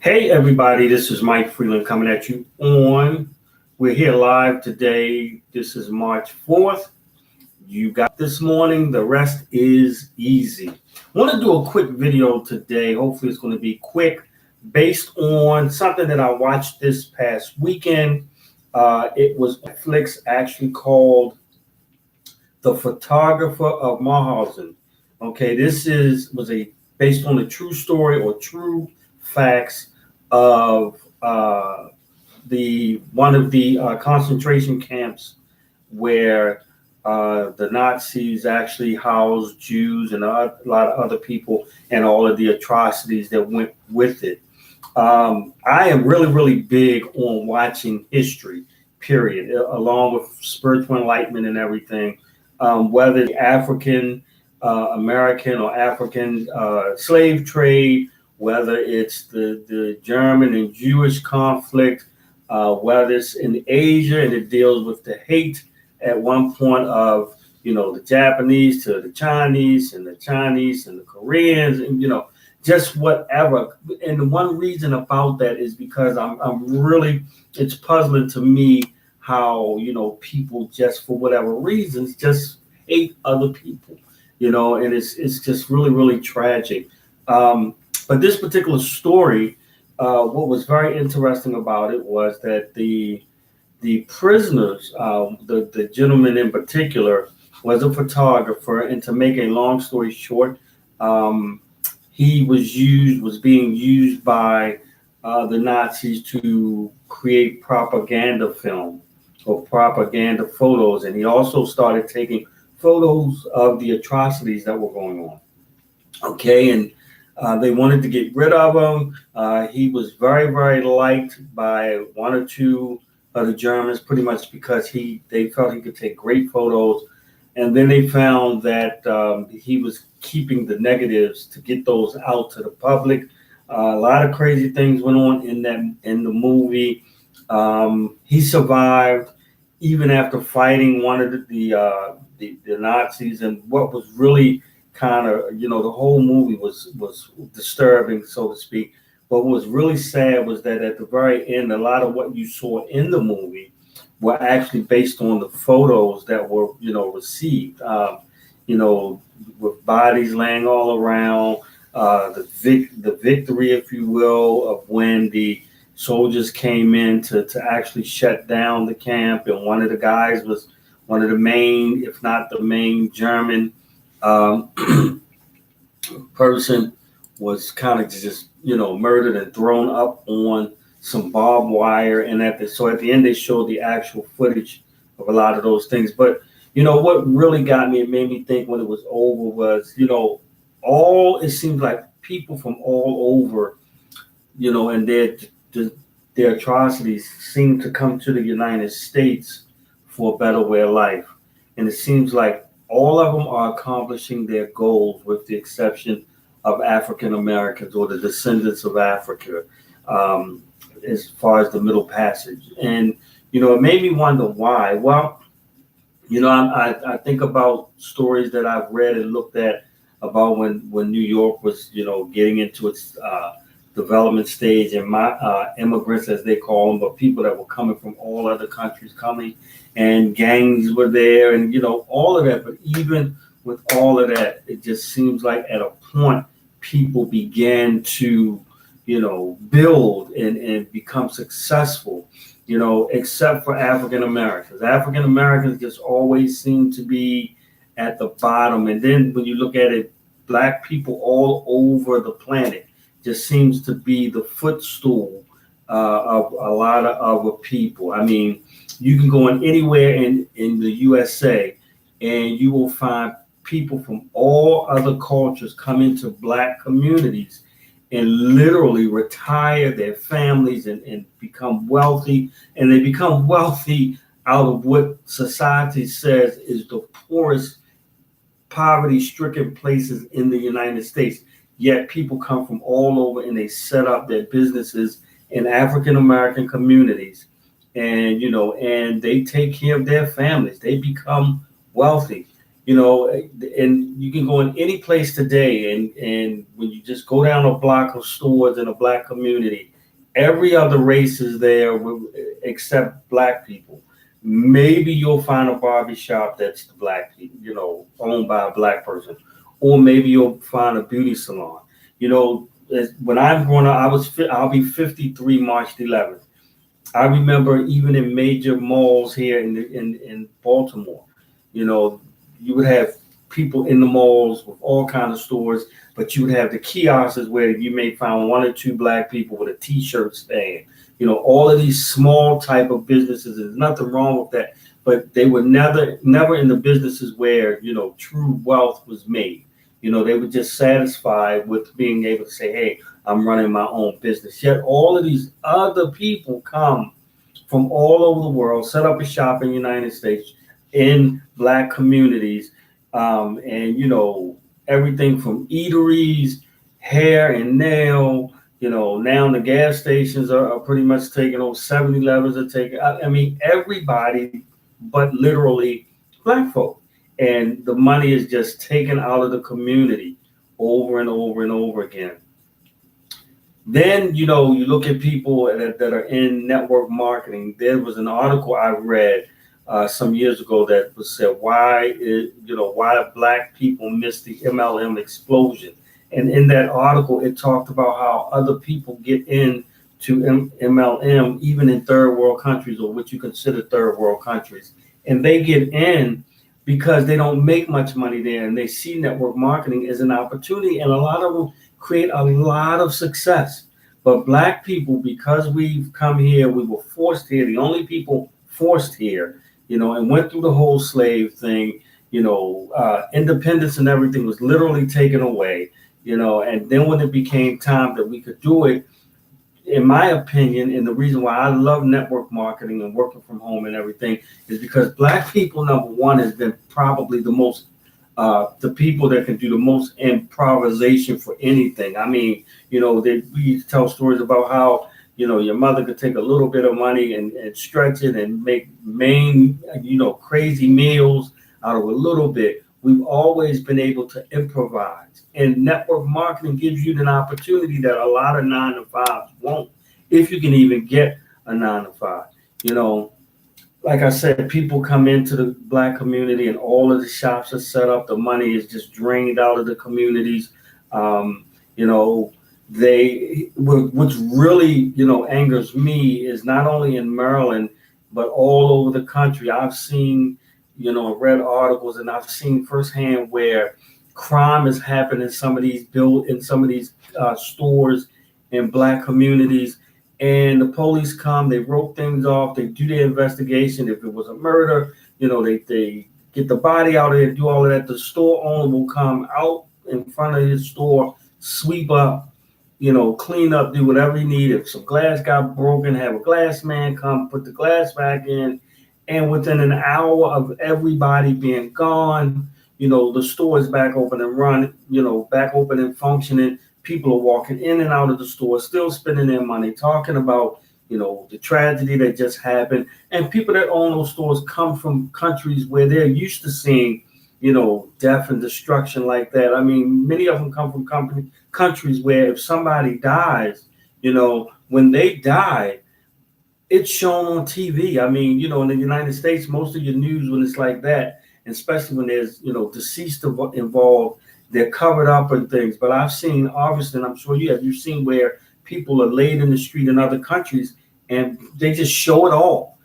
Hey everybody, this is Mike Freeland coming at you on. We're here live today. This is March 4th. You got this morning, the rest is easy. I want to do a quick video today. Hopefully it's going to be quick based on something that I watched this past weekend. It was Netflix actually called The Photographer of Mauthausen. Okay, was a based on a true story or true facts of the one of the concentration camps where the Nazis actually housed Jews and a lot of other people, and all of the atrocities that went with it. I am really, really big on watching history, period, along with spiritual enlightenment and everything. Whether the African American or African slave trade, whether it's the German and Jewish conflict, whether it's in Asia and it deals with the hate at one point of, the Japanese to the Chinese and the Koreans and, just whatever. And the one reason about that is because I'm really, it's puzzling to me how, people just for whatever reasons just hate other people, and it's just really, really tragic. But this particular story, what was very interesting about it was that the prisoners, the gentleman in particular, was a photographer, and to make a long story short, he was being used by the Nazis to create propaganda film or propaganda photos, and he also started taking photos of the atrocities that were going on. Okay, and they wanted to get rid of him. He was very, very liked by one or two of the Germans, pretty much because they felt he could take great photos. And then they found that he was keeping the negatives to get those out to the public. A lot of crazy things went on in the movie. He survived even after fighting one of the Nazis. And what was really kind of, the whole movie was disturbing, so to speak. But what was really sad was that at the very end, a lot of what you saw in the movie were actually based on the photos that were, received, with bodies laying all around, the victory, if you will, of when the soldiers came in to actually shut down the camp. And one of the guys was one of the main, if not the main German person was kind of just, murdered and thrown up on some barbed wire. And at the end, they showed the actual footage of a lot of those things. But, what really got me, it made me think when it was over was, it seems like people from all over, and their atrocities seem to come to the United States for a better way of life. And it seems like all of them are accomplishing their goals with the exception of African Americans or the descendants of Africa, as far as the Middle Passage. And, it made me wonder why. Well, I think about stories that I've read and looked at about when New York was, getting into its development stage, and my immigrants, as they call them, but people that were coming from all other countries coming, and gangs were there, and all of that. But even with all of that, it just seems like at a point people began to build and become successful, except for African Americans. African Americans just always seem to be at the bottom. And then when you look at it, Black people all over the planet just seems to be the footstool of a lot of other people. I mean, you can go in anywhere in the USA and you will find people from all other cultures come into Black communities and literally retire their families and become wealthy. And they become wealthy out of what society says is the poorest, poverty-stricken places in the United States. Yet people come from all over and they set up their businesses in African American communities, and and they take care of their families. They become wealthy, and you can go in any place today, and when you just go down a block of stores in a Black community, Every other race is there except black people. Maybe you'll find a barber shop that's the black people, owned by a black person, or maybe you'll find a beauty salon. When I'm growing up, I'll be 53 March 11th. I remember even in major malls here in Baltimore, you know, you would have people in the malls with all kind of stores, but you would have the kiosks where you may find one or two black people with a T-shirt stand. All of these small type of businesses. There's nothing wrong with that, but they were never in the businesses where true wealth was made. They were just satisfied with being able to say, "Hey, I'm running my own business." Yet all of these other people come from all over the world, set up a shop in the United States in black communities, and everything from eateries, hair and nail. Now the gas stations are pretty much taking over. 7-Elevens are taking. I mean, everybody, but literally black folk, and the money is just taken out of the community over and over and over again. Then, you look at people that are in network marketing. There was an article I read some years ago that was said, why black people missed the MLM explosion. And in that article, it talked about how other people get into MLM, even in third world countries, or what you consider third world countries. And they get in because they don't make much money there, and they see network marketing as an opportunity. And a lot of them create a lot of success. But black people, because we've come here, we were forced here, the only people forced here, and went through the whole slave thing, independence and everything was literally taken away, and then when it became time that we could do it, in my opinion, and the reason why I love network marketing and working from home and everything is because black people, number one, has been probably the people that can do the most improvisation for anything. I mean, we tell stories about how, your mother could take a little bit of money and stretch it and make crazy meals out of a little bit. We've always been able to improvise. And network marketing gives you an opportunity that a lot of 9-to-5s won't, if you can even get a 9-to-5. Like I said, people come into the black community and all of the shops are set up. The money is just drained out of the communities. What's really, angers me is not only in Maryland, but all over the country. I've seen, read articles, and I've seen firsthand where crime has happened in some of these stores in black communities. And the police come, they rope things off, they do their investigation. If it was a murder, they get the body out of there, do all of that. The store owner will come out in front of his store, sweep up, clean up, do whatever he need. If some glass got broken, have a glass man come, put the glass back in. And within an hour of everybody being gone, the store is back open and run, back open and functioning. People are walking in and out of the store, still spending their money, talking about, the tragedy that just happened. And people that own those stores come from countries where they're used to seeing, death and destruction like that. I mean, many of them come from countries where if somebody dies, when they die, it's shown on TV. I mean, in the United States, most of your news, when it's like that, and especially when there's, deceased involved, they're covered up and things. But I've seen, obviously, and I'm sure you've seen where people are laid in the street in other countries and they just show it all,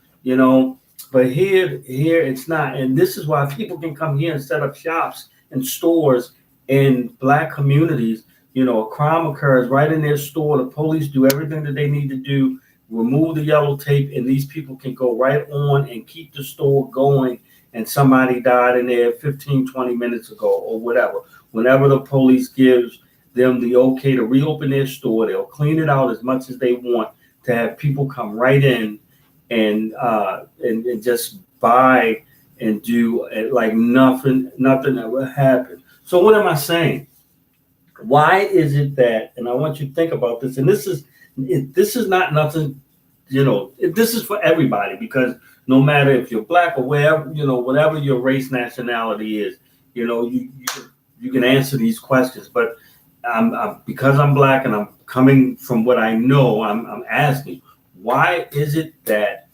But here it's not. And this is why people can come here and set up shops and stores in black communities. A crime occurs right in their store. The police do everything that they need to do, remove the yellow tape, and these people can go right on and keep the store going. And somebody died in there 15, 20 minutes ago or whatever. Whenever the police gives them the okay to reopen their store, they'll clean it out as much as they want to have people come right in and just buy and do like nothing ever happened. So what am I saying? Why is it that, and I want you to think about this, and this is not nothing, this is for everybody, because no matter if you're black or wherever, whatever your race, nationality is, you can answer these questions. But I'm because I'm black and I'm coming from what I know, I'm asking, why is it that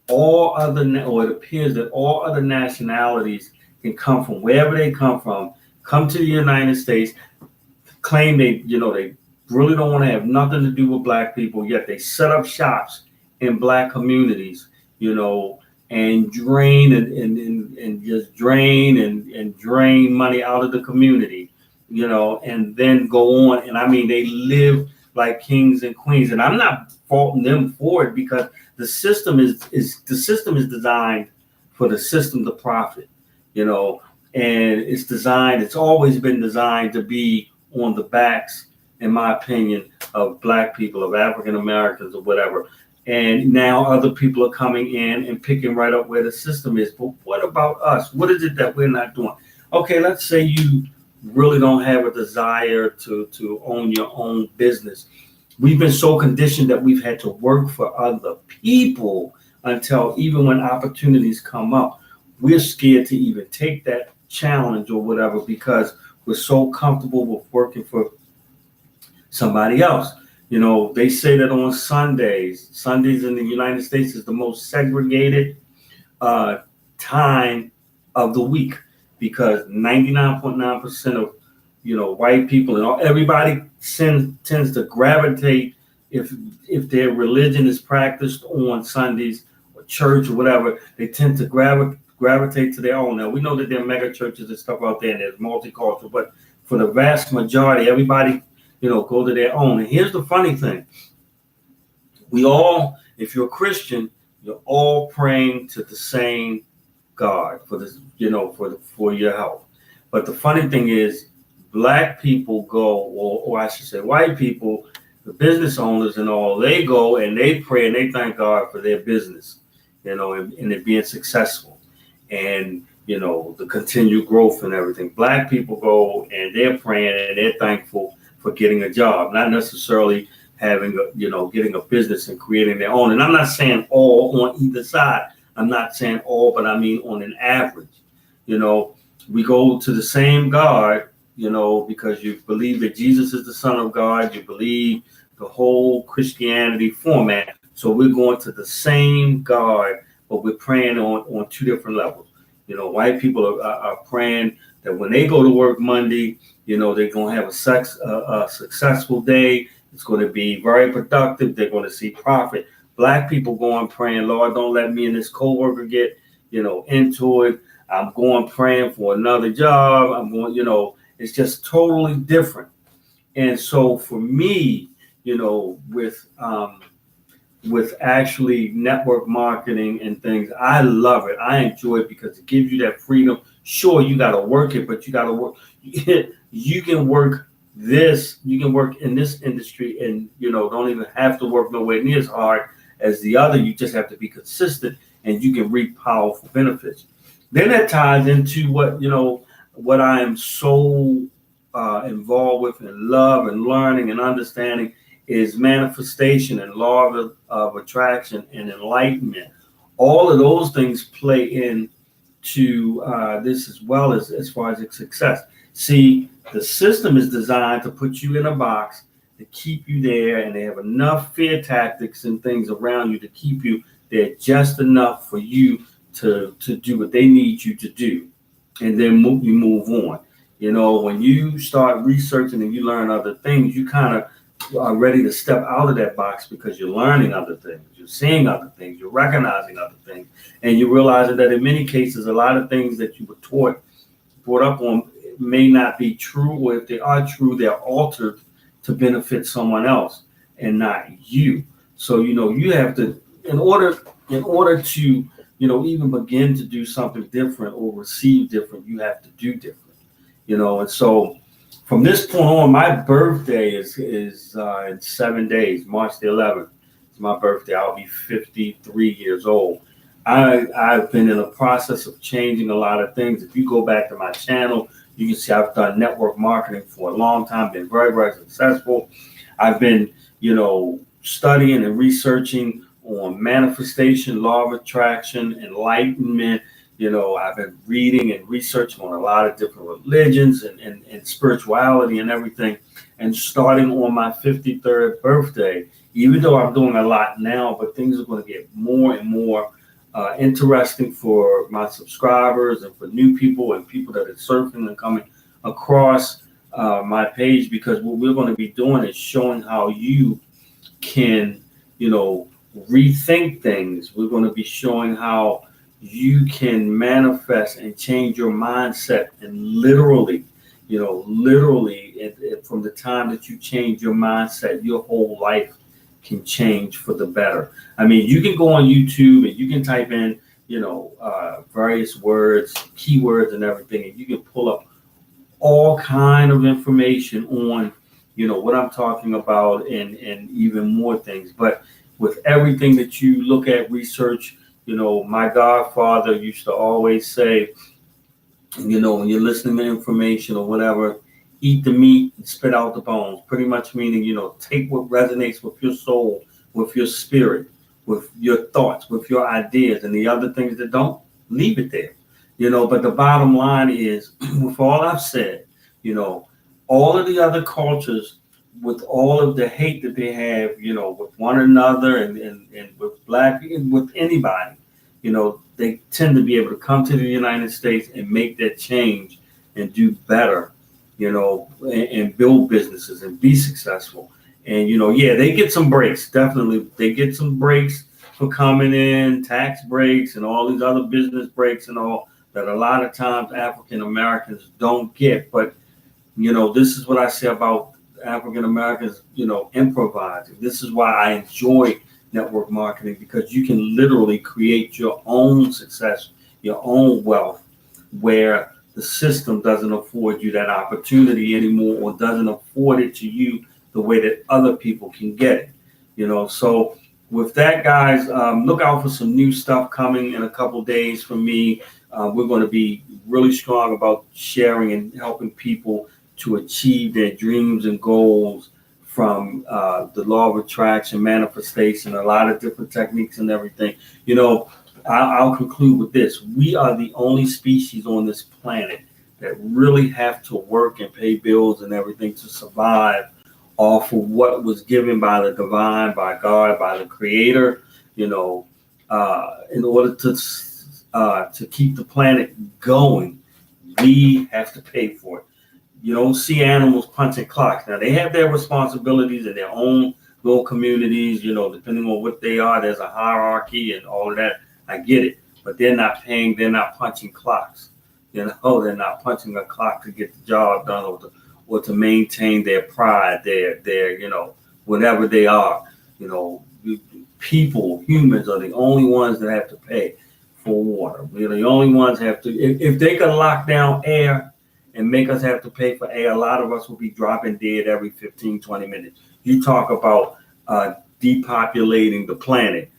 or it appears that all other nationalities can come from wherever they come to the United States, claim they really don't want to have nothing to do with black people, yet they set up shops in black communities, and drain and just drain and drain money out of the community, and then go on. And I mean, they live like kings and queens. And I'm not faulting them for it, because the system is designed for the system to profit, and it's always been designed to be on the backs, in my opinion, of black people, of African Americans, or whatever. And now other people are coming in and picking right up where the system is. But what about us? What is it that we're not doing? Okay, let's say you really don't have a desire to own your own business. We've been so conditioned that we've had to work for other people until even when opportunities come up, we're scared to even take that challenge or whatever, because we're so comfortable with working for somebody else. They say that on Sundays in the United States is the most segregated time of the week, because 99.9% of white people and everybody tends to gravitate, if their religion is practiced on Sundays or church or whatever, they tend to gravitate to their own. Now we know that there are mega churches and stuff out there, and there's multicultural, but for the vast majority, everybody go to their own. And here's the funny thing: we all, if you're a Christian, you're all praying to the same God for this, for your health. But the funny thing is, black people go, or I should say white people, the business owners and all, they go and they pray and they thank God for their business, and it being successful, and the continued growth and everything. Black people go and they're praying and they're thankful for getting a job, not necessarily having getting a business and creating their own. And I'm not saying all on either side. I'm not saying all, but I mean on an average. We go to the same God, because you believe that Jesus is the Son of God. You believe the whole Christianity format. So we're going to the same God, but we're praying on two different levels. White people are praying that when they go to work Monday, they're going to have a successful day. It's going to be very productive. They're going to see profit. Black people going praying, Lord, don't let me and this coworker get, into it. I'm going praying for another job. I'm going, it's just totally different. And so for me, with actually network marketing and things, I love it. I enjoy it because it gives you that freedom. Sure, you got to work it, but you got to work. You can work this. You can work in this industry, and don't even have to work nowhere near as hard as the other. You just have to be consistent, and you can reap powerful benefits. Then that ties into what I am so involved with and love and learning and understanding is manifestation and law of attraction and enlightenment. All of those things play into this as well, as far as its success. See, the system is designed to put you in a box, to keep you there, and they have enough fear tactics and things around you to keep you there just enough for you to do what they need you to do, and then you move on. When you start researching and you learn other things, you kind of are ready to step out of that box, because you're learning other things, you're seeing other things, you're recognizing other things, and you're realizing that in many cases, a lot of things that you were brought up on may not be true, or if they are true, they're altered to benefit someone else and not you. So, you have to, in order to, even begin to do something different or receive different, you have to do different, and so from this point on, my birthday is in 7 days, March the 11th. It's my birthday. I'll be 53 years old. I've been in a process of changing a lot of things. If you go back to my channel, you can see I've done network marketing for a long time, been very, very successful. I've been, studying and researching on manifestation, law of attraction, enlightenment, I've been reading and researching on a lot of different religions and spirituality and everything. And starting on my 53rd birthday, even though I'm doing a lot now, but things are going to get more and more interesting for my subscribers and for new people and people that are surfing and coming across my page, because what we're going to be doing is showing how you can, rethink things. We're going to be showing how you can manifest and change your mindset, and literally, from the time that you change your mindset, your whole life can change for the better. I mean, you can go on YouTube and you can type in, various words, keywords and everything, and you can pull up all kind of information on, what I'm talking about, and even more things. But with everything that you look at, research, my godfather used to always say, when you're listening to information or whatever, eat the meat and spit out the bones. Pretty much meaning, take what resonates with your soul, with your spirit, with your thoughts, with your ideas, and the other things that don't, leave it there. But the bottom line is, with all I've said, all of the other cultures, with all of the hate that they have, with one another and with black people, with anybody, they tend to be able to come to the United States and make that change and do better, and build businesses and be successful. And, they get some breaks. Definitely. They get some breaks for coming in, tax breaks and all these other business breaks and all that a lot of times African Americans don't get. But, this is what I say about African Americans, improvising. This is why I enjoy network marketing, because you can literally create your own success, your own wealth, where the system doesn't afford you that opportunity anymore, or doesn't afford it to you the way that other people can get it. So with that, guys, look out for some new stuff coming in a couple days from me. We're going to be really strong about sharing and helping people to achieve their dreams and goals from the law of attraction, manifestation, a lot of different techniques and everything. I'll conclude with this. We are the only species on this planet that really have to work and pay bills and everything to survive off of what was given by the divine, by God, by the creator, in order to keep the planet going. We have to pay for it. You don't see animals punching clocks. Now, they have their responsibilities in their own little communities, depending on what they are. There's a hierarchy and all of that. I get it. But they're not not punching clocks. They're not punching a clock to get the job done, or to maintain their pride, their whatever they are. People, humans are the only ones that have to pay for water. We're the only ones that have to. If they could lock down air and make us have to pay for air, a lot of us will be dropping dead every 15, 20 minutes. You talk about depopulating the planet.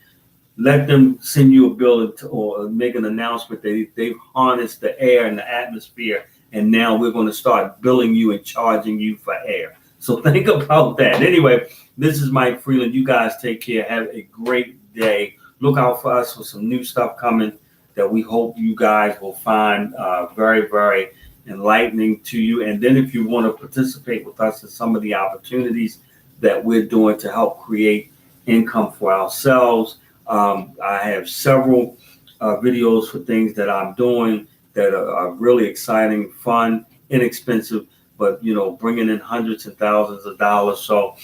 Let them send you a bill or make an announcement that they've harnessed the air and the atmosphere, and now we're going to start billing you and charging you for air. So think about that. Anyway, this is Mike Freeland. You guys take care. Have a great day. Look out for us for some new stuff coming that we hope you guys will find very, very enlightening to you. And then if you want to participate with us in some of the opportunities that we're doing to help create income for ourselves, I have several videos for things that I'm doing that are really exciting, fun, inexpensive, but bringing in hundreds and thousands of dollars. So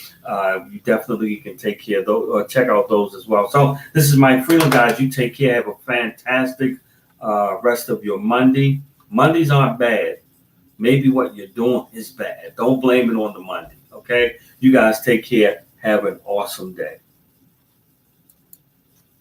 you definitely can take care of those, or check out those as well. So this is Mike Freeland, guys. You take care. Have a fantastic rest of your Monday. Mondays aren't bad. Maybe what you're doing is bad. Don't blame it on the Monday. Okay? You guys take care. Have an awesome day.